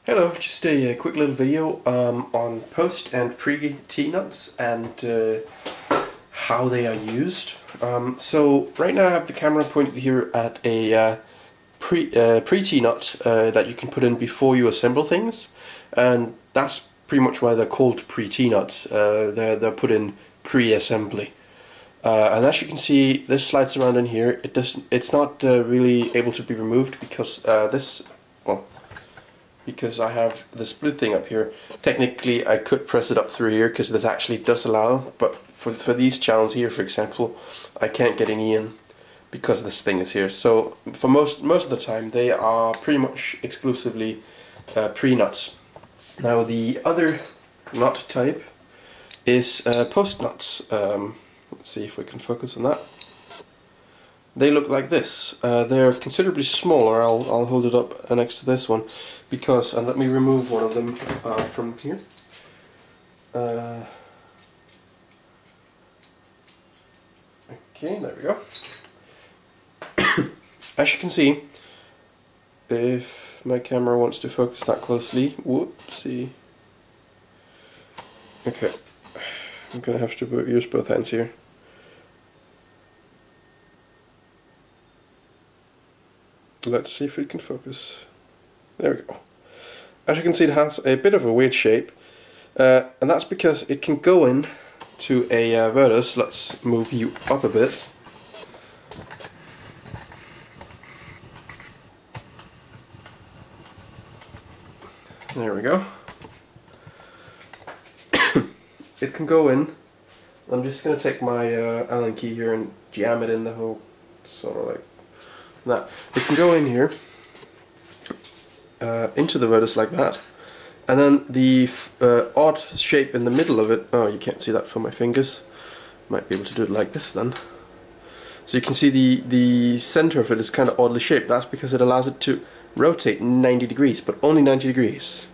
Hello, just a quick little video on post and pre T-nuts and how they are used. So right now I have the camera pointed here at a pre T-nut that you can put in before you assemble things, and that's pretty much why they're called pre T-nuts. They're put in pre-assembly. And as you can see, this slides around in here. It's not really able to be removed because because I have this blue thing up here. Technically I could press it up through here because this actually does allow, but for these channels here, for example, I can't get any in because this thing is here. So for most of the time they are pretty much exclusively pre-nuts. Now the other nut type is post nuts. Let's see if we can focus on that. They look like this. They're considerably smaller. I'll hold it up next to this one because, and let me remove one of them from here. Okay, there we go. As you can see, if my camera wants to focus that closely, whoopsie. Okay, I'm gonna have to use both hands here. Let's see if we can focus. There we go. As you can see, it has a bit of a weird shape, and that's because it can go in to a Virtus. Let's move you up a bit. There we go. It can go in. I'm just going to take my Allen key here and jam it in the hole, sort of like that. It can go in here into the Virtus like that, and then the odd shape in the middle of it, oh, you can't see that from my fingers, might be able to do it like this then. So you can see the center of it is kind of oddly shaped. That's because it allows it to rotate 90 degrees, but only 90 degrees.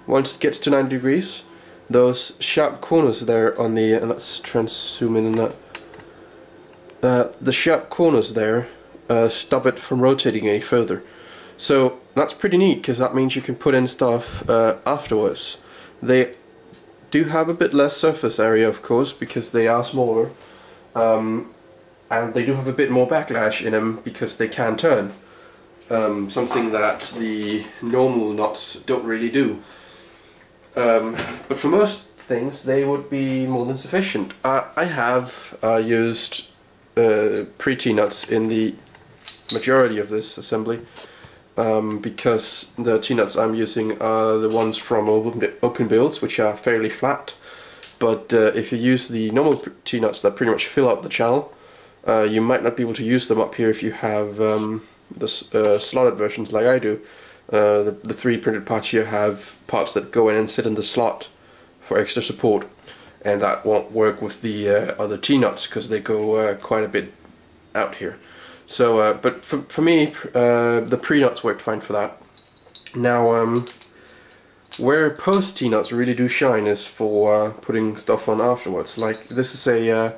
Once it gets to 90 degrees, those sharp corners there on the, and let's try and zoom in on that, the sharp corners there stop it from rotating any further. So that's pretty neat because that means you can put in stuff afterwards. They do have a bit less surface area, of course, because they are smaller, and they do have a bit more backlash in them because they can turn, something that the normal nuts don't really do. But for most things they would be more than sufficient. I have used pre-T-nuts in the majority of this assembly, because the T-nuts I'm using are the ones from Open Builds, which are fairly flat. But if you use the normal T-nuts that pretty much fill up the channel, you might not be able to use them up here if you have the slotted versions like I do. The 3D printed parts here have parts that go in and sit in the slot for extra support, and that won't work with the other T-nuts because they go quite a bit out here. So, but for me, the pre-nuts worked fine for that. Now, where post T-nuts really do shine is for putting stuff on afterwards. Like this is a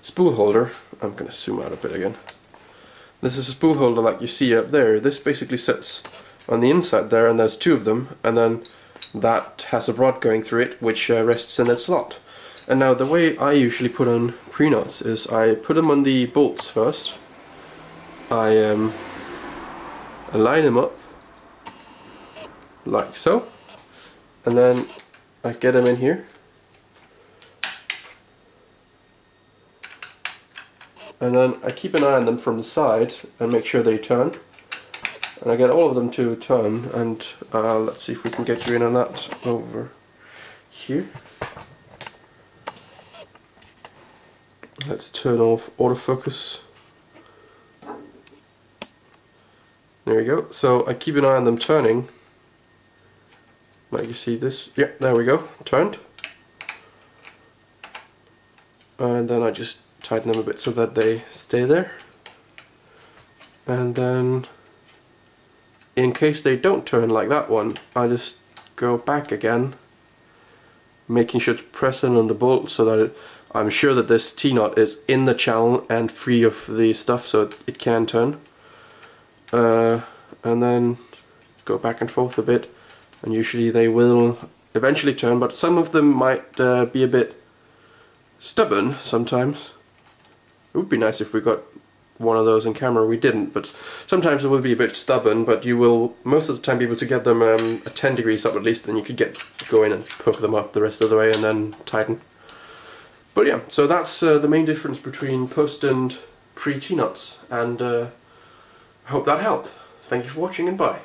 spool holder. I'm gonna zoom out a bit again. This is a spool holder like you see up there. This basically sits on the inside there, and there's two of them, and then that has a rod going through it which rests in its slot. And now the way I usually put on pre-nuts is I put them on the bolts first. I line them up like so, and then I get them in here, and then I keep an eye on them from the side and make sure they turn, and I get all of them to turn. And let's see if we can get you in on that over here. Let's turn off autofocus. There you go. So I keep an eye on them turning. Like you see this. Yeah, there we go. Turned. And then I just tighten them a bit so that they stay there. And then, in case they don't turn like that one, I just go back again, making sure to press in on the bolt so that I'm sure that this T-nut is in the channel and free of the stuff so it can turn. And then go back and forth a bit and usually they will eventually turn, but some of them might be a bit stubborn sometimes. It would be nice if we got one of those in camera. We didn't, but sometimes it will be a bit stubborn, but you will most of the time be able to get them a 10 degrees up at least, then you could go in and poke them up the rest of the way and then tighten. But yeah, so that's the main difference between post and pre-T-nuts, and I hope that helped. Thank you for watching, and bye.